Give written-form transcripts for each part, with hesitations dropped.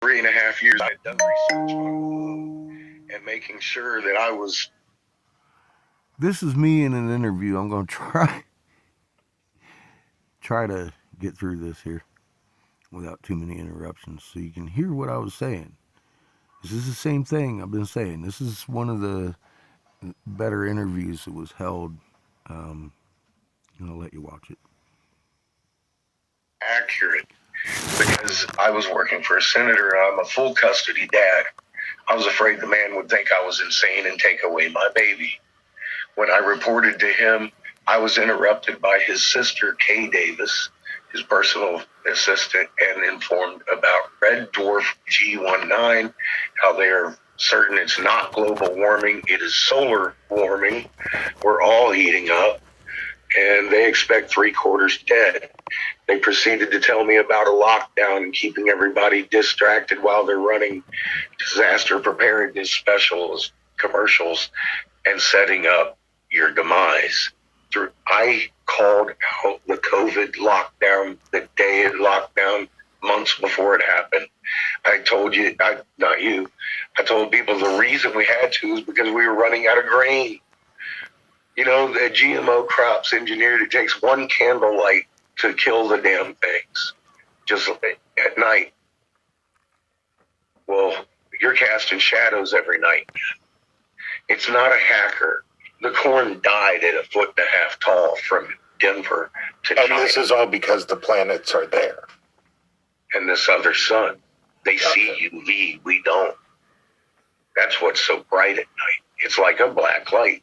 3.5 years, I had done research on the moon and making sure that I was. This is me in an interview. I'm going to try to get through this here without too many interruptions so you can hear what I was saying. This is the same thing I've been saying. This is one of the better interviews that was held. And I'll let you watch it. Accurate, because I was working for a senator. I'm a full custody dad. I was afraid the man would think I was insane and take away my baby. When I reported to him, I was interrupted by his sister, Kay Davis, his personal assistant, and informed about red dwarf G19, how they are certain it's not global warming, it is solar warming. We're all heating up, and they expect 3/4 dead. They proceeded to tell me about a lockdown and keeping everybody distracted while they're running disaster preparedness specials, commercials, and setting up your demise. I called out the COVID lockdown the day it locked down, months before it happened. I told you, not you, I told people the reason we had to is because we were running out of grain. You know, the GMO crops engineered, it takes one candle light to kill the damn things, just at night. Well, you're casting shadows every night. It's not a hacker. The corn died at 1.5 feet tall from Denver to China. And this is all because the planets are there. And this other sun. They see UV, we don't. That's what's so bright at night. It's like a black light.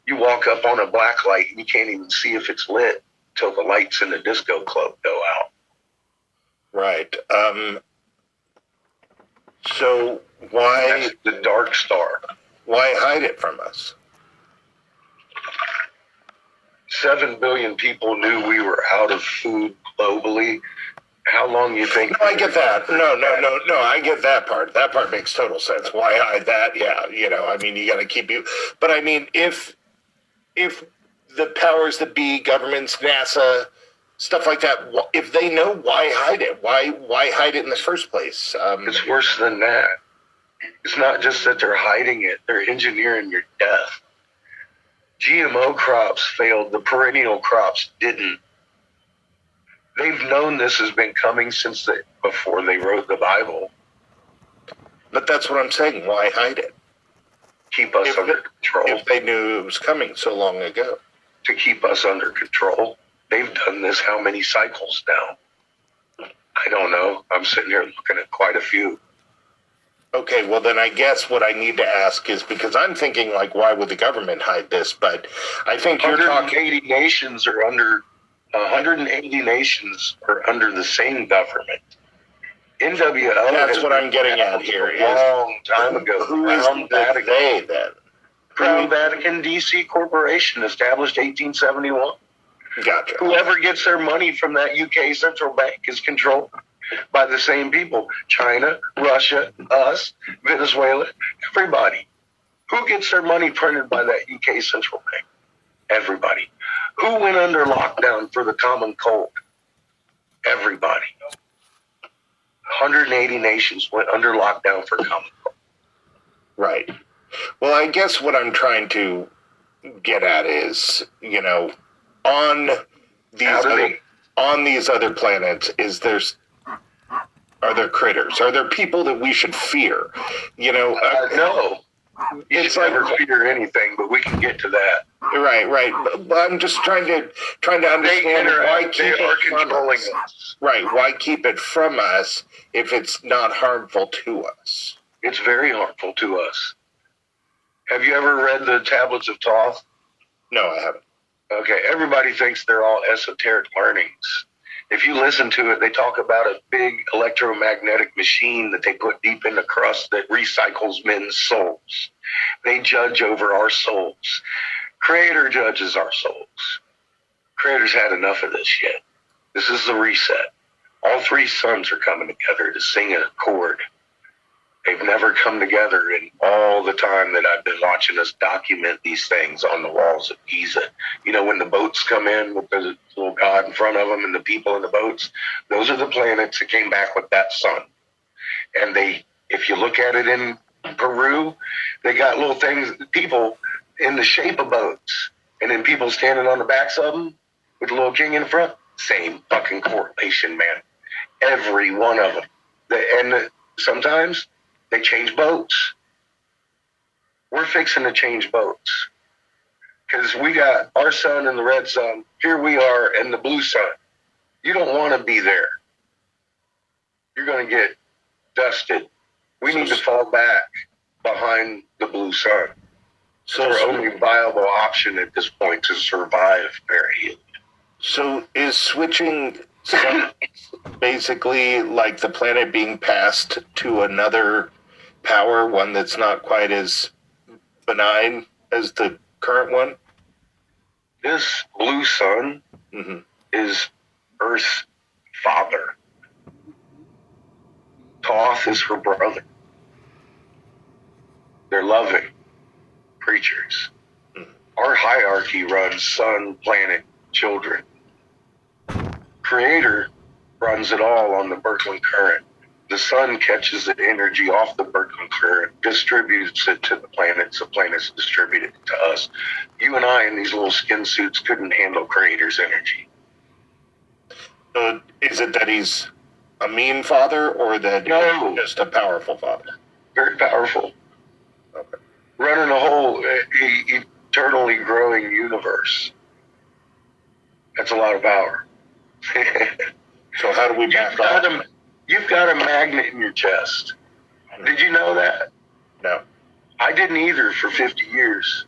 You walk up on a black light and you can't even see if it's lit till the lights in the disco club go out. Right. So why... That's the dark star. Why hide it from us? 7 billion people knew we were out of food globally. How long do you think? No, I get that. No, I get that part. That part makes total sense. Why hide that? Yeah, I mean, you got to keep you. But I mean, if the powers that be, governments, NASA, stuff like that, if they know, why hide it? Why hide it in the first place? It's worse than that. It's not just that they're hiding it; they're engineering your death. GMO crops failed. The perennial crops didn't. They've known this has been coming since before they wrote the Bible. But that's what I'm saying. Why hide it? Keep us under control. If they knew it was coming so long ago. To keep us under control. They've done this how many cycles now? I don't know. I'm sitting here looking at quite a few. Okay, well then I guess what I need to ask is, because I'm thinking like, why would the government hide this? But I think you're talking... 180 nations are under the same government. NWO. That's what I'm getting at here. A long time ago. Who is the they then? Crown Vatican DC Corporation, established 1871. Gotcha. Whoever gets their money from that UK central bank is controlled by the same people. China, Russia, us, Venezuela, everybody. Who gets their money printed by that UK central bank? Everybody. Who went under lockdown for the common cold? Everybody. 180 nations went under lockdown for common cold. Right. Well, I guess what I'm trying to get at is, on these other planets, are there critters? Are there people that we should fear? No. It's like never fear anything, but we can get to that. Right. But I'm just trying to understand why keep it from us. Right. Why keep it from us if it's not harmful to us? It's very harmful to us. Have you ever read the Tablets of Thoth? No, I haven't. Okay, everybody thinks they're all esoteric learnings. If you listen to it, they talk about a big electromagnetic machine that they put deep in the crust that recycles men's souls. They judge over our souls. Creator judges our souls. Creator's had enough of this shit. This is the reset. All three suns are coming together to sing in a chord. They've never come together in all the time that I've been watching us document these things on the walls of Giza. When the boats come in with the little god in front of them and the people in the boats, those are the planets that came back with that sun. And if you look at it in Peru, they got little things, people in the shape of boats, and then people standing on the backs of them with the little king in front. Same fucking correlation, man. Every one of them. And sometimes they change boats. We're fixing to change boats because we got our sun and the red sun. Here we are in the blue sun. You don't want to be there. You're going to get dusted. We need to fall back behind the blue sun. It's our only viable option at this point to survive, Barry. So is switching basically like the planet being passed to another power, one that's not quite as benign as the current one? This blue sun is Earth's father. Thoth is her brother. They're loving creatures. Our hierarchy runs sun, planet, children. Creator runs it all on the Birkeland current. The sun catches the energy off the Birkeland current, distributes it to the planets distribute it to us. You and I in these little skin suits couldn't handle Creator's energy. Is it that he's a mean father, or that he's just a powerful father? Very powerful. Okay. Running a whole eternally growing universe. That's a lot of power. So how do we back off? You've got a magnet in your chest. Did you know that? No. I didn't either for 50 years.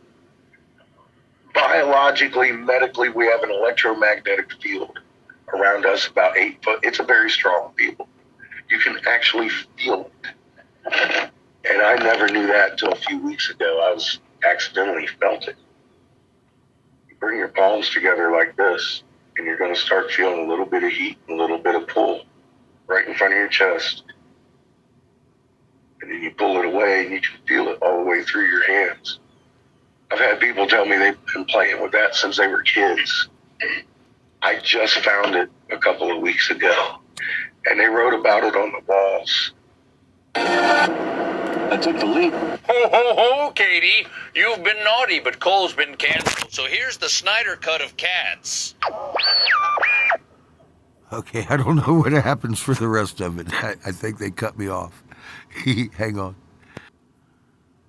Biologically, medically, we have an electromagnetic field around us about 8 foot. It's a very strong field. You can actually feel it. And I never knew that until a few weeks ago. I was accidentally felt it. You bring your palms together like this, and you're going to start feeling a little bit of heat and a little bit of pull right in front of your chest. And then you pull it away, and you can feel it all the way through your hands. I've had people tell me they've been playing with that since they were kids. I just found it a couple of weeks ago, and they wrote about it on the walls. I took the lead. Ho, ho, ho, Katie. You've been naughty, but Cole's been canceled. So here's the Snyder cut of Cats. Okay, I don't know what happens for the rest of it. I think they cut me off. Hang on.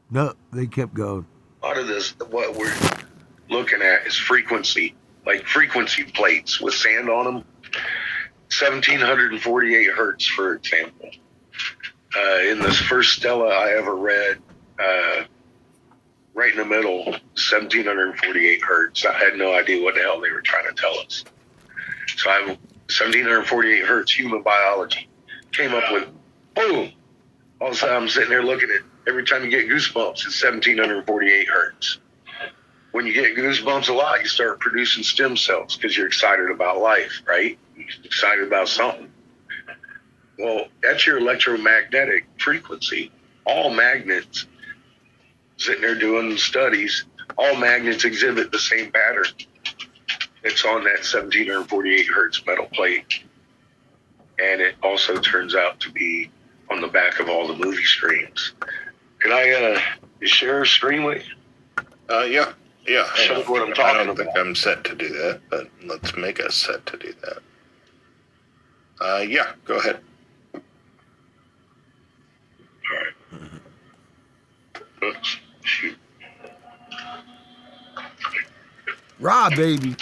No, they kept going. A lot of this, what we're looking at is frequency, like frequency plates with sand on them. 1748 hertz, for example. In this first Stella I ever read, right in the middle, 1748 hertz. I had no idea what the hell they were trying to tell us. So 1748 hertz human biology came up with, boom. All of a sudden I'm sitting there looking at, every time you get goosebumps, it's 1748 hertz. When you get goosebumps a lot, you start producing stem cells because you're excited about life, right? You're excited about something. Well, that's your electromagnetic frequency. All magnets, sitting there doing studies, all magnets exhibit the same pattern. It's on that 1748 hertz metal plate. And it also turns out to be on the back of all the movie screens. Can I share a screen with you? Yeah. Show what I'm talking I don't about. think I'm set to do that, but let's make us set to do that. Yeah, go ahead. All right. Oops, shoot. Rah, baby.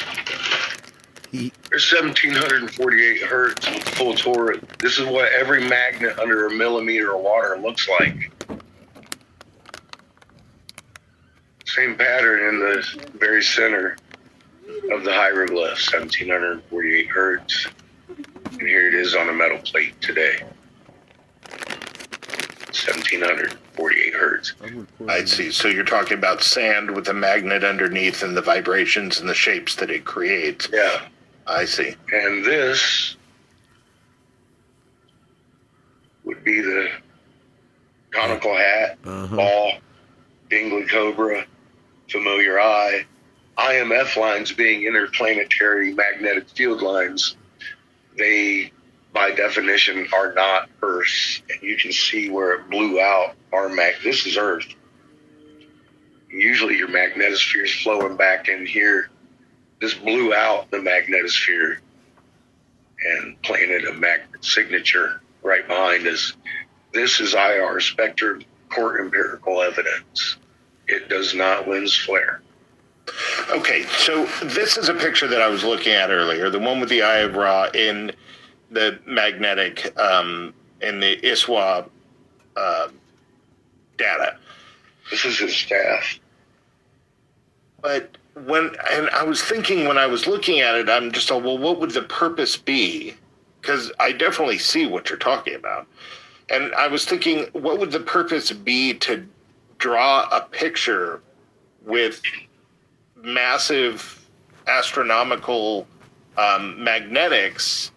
There's 1748 hertz with full torque. This is what every magnet under a millimeter of water looks like. Same pattern in the very center of the hieroglyph, 1748 hertz. And here it is on a metal plate today. 1748 hertz. I see. So you're talking about sand with a magnet underneath and the vibrations and the shapes that it creates. Yeah. I see. And this would be the conical hat, ball, Bingley Cobra, familiar eye, IMF lines being interplanetary magnetic field lines. They by definition, are not Earth's. And you can see where it blew out this is Earth. Usually your magnetosphere is flowing back in here. This blew out the magnetosphere and planted a magnet signature right behind us. This is IR, spectrum court empirical evidence. It does not lens flare. Okay, so this is a picture that I was looking at earlier, the one with the Eye of Ra in the magnetic, in the ISWA data. This is his staff. But and I was thinking when I was looking at it, I'm just, well, what would the purpose be? Because I definitely see what you're talking about. And I was thinking, what would the purpose be to draw a picture with massive astronomical magnetics,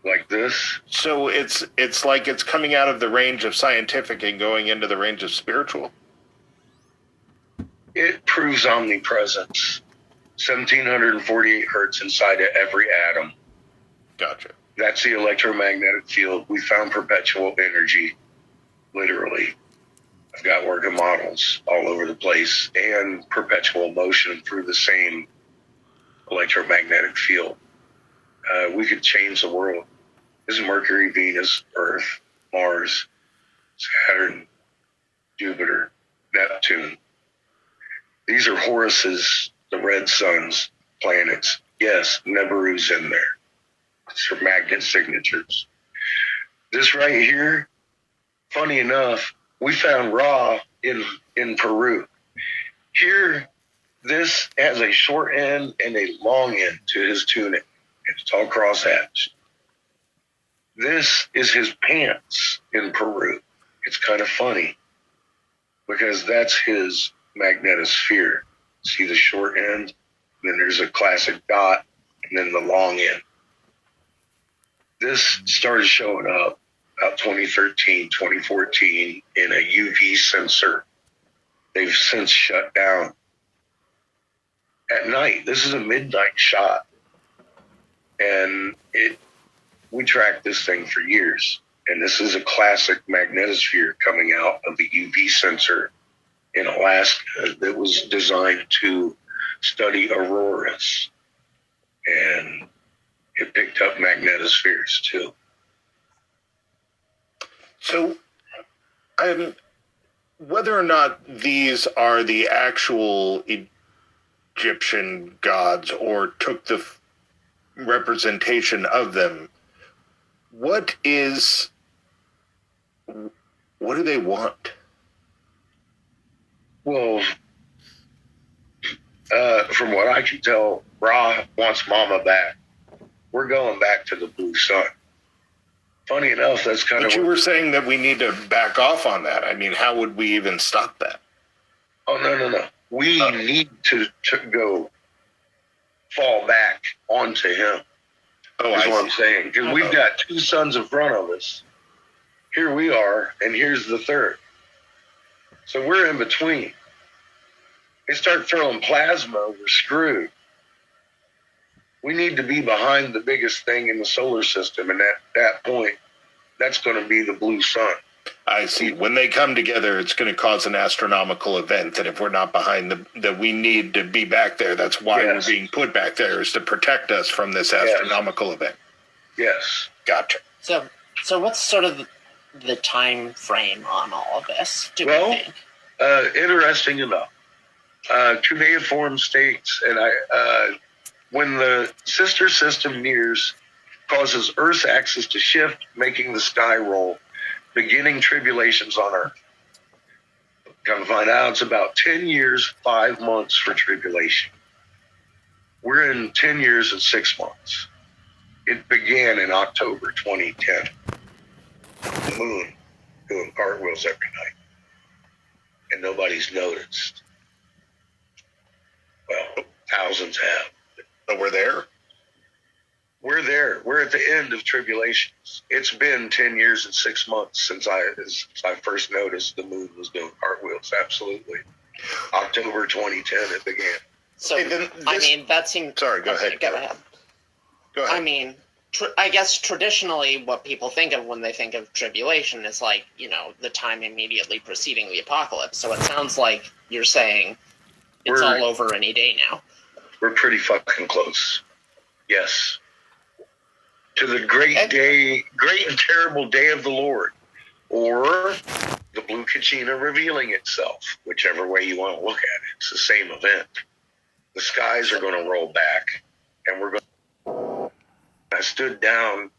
like this? so it's like it's coming out of the range of scientific and going into the range of spiritual. It proves omnipresence. 1748 hertz inside of every atom. Gotcha. That's the electromagnetic field. We found perpetual energy, literally. I've got working models all over the place, and perpetual motion through the same electromagnetic field. We could change the world. This is Mercury, Venus, Earth, Mars, Saturn, Jupiter, Neptune. These are Horus's, the red suns, planets. Yes, Nibiru's in there. These are magnet signatures. This right here, funny enough, we found Ra in Peru. Here, this has a short end and a long end to his tunic. It's all crosshatched. This is his pants in Peru. It's kind of funny because that's his magnetosphere. See the short end? And then there's a classic dot, and then the long end. This started showing up about 2013, 2014 in a UV sensor. They've since shut down. At night, this is a midnight shot. And we tracked this thing for years. And this is a classic magnetosphere coming out of the UV sensor in Alaska that was designed to study auroras. And it picked up magnetospheres too. So, whether or not these are the actual Egyptian gods or took the representation of them, what do they want? Well, from what I can tell, Ra wants Mama back. We're going back to the blue sun. Funny enough, that's kind of... But you were saying that we need to back off on that. I mean, how would we even stop that? Oh, no. We need to go fall back onto him. Oh, is what I'm saying. Because we've got two suns in front of us. Here we are, and here's the third. So we're in between. They start throwing plasma, we're screwed. We need to be behind the biggest thing in the solar system, and at that point, that's going to be the blue sun. I see. When they come together, it's going to cause an astronomical event that if we're not behind that we need to be back there. That's why we're being put back there, is to protect us from this astronomical event. Yes. Gotcha. So what's sort of the time frame on all of this, do you think? Interesting enough. Cuneiform states, and when the sister system nears, causes Earth's axis to shift, making the sky roll, beginning tribulations on Earth. Come to find out, it's about 10 years, 5 months for tribulation. We're in 10 years and 6 months. It began in October 2010. The moon doing cartwheels every night. And nobody's noticed. Well, thousands have. So we're there? We're there. We're at the end of tribulations. It's been 10 years and 6 months since I first noticed the moon was doing cartwheels. Absolutely. October 2010 it began. So, Hey, then I mean, that seems... Sorry, go ahead. Go ahead. Go ahead. I mean, I guess traditionally what people think of when they think of tribulation is like, the time immediately preceding the apocalypse. So it sounds like you're saying it's all over any day now. We're pretty fucking close. Yes. To the great day, great and terrible day of the Lord. Or the Blue Kachina revealing itself, whichever way you want to look at it. It's the same event. The skies are going to roll back, and we're going. I stood down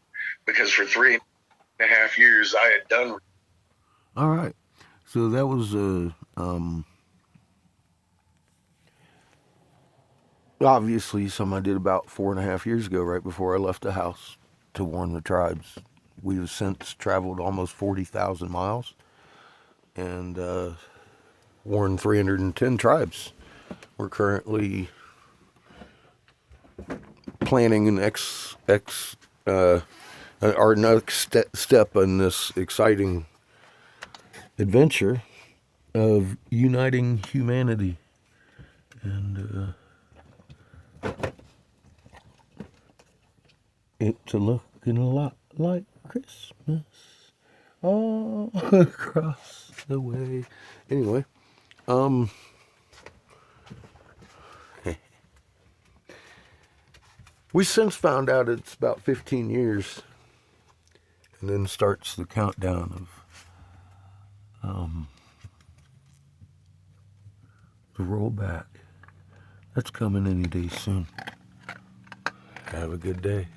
because for 3.5 years I had done. All right. So that was obviously something I did about 4.5 years ago, right before I left the house to warn the tribes. We have since traveled almost 40,000 miles and warned 310 tribes. We're currently planning our next step in this exciting adventure of uniting humanity. And it's looking a lot like Christmas all across the way. Anyway, we since found out it's about 15 years, and then starts the countdown of the rollback. That's coming any day soon. Have a good day.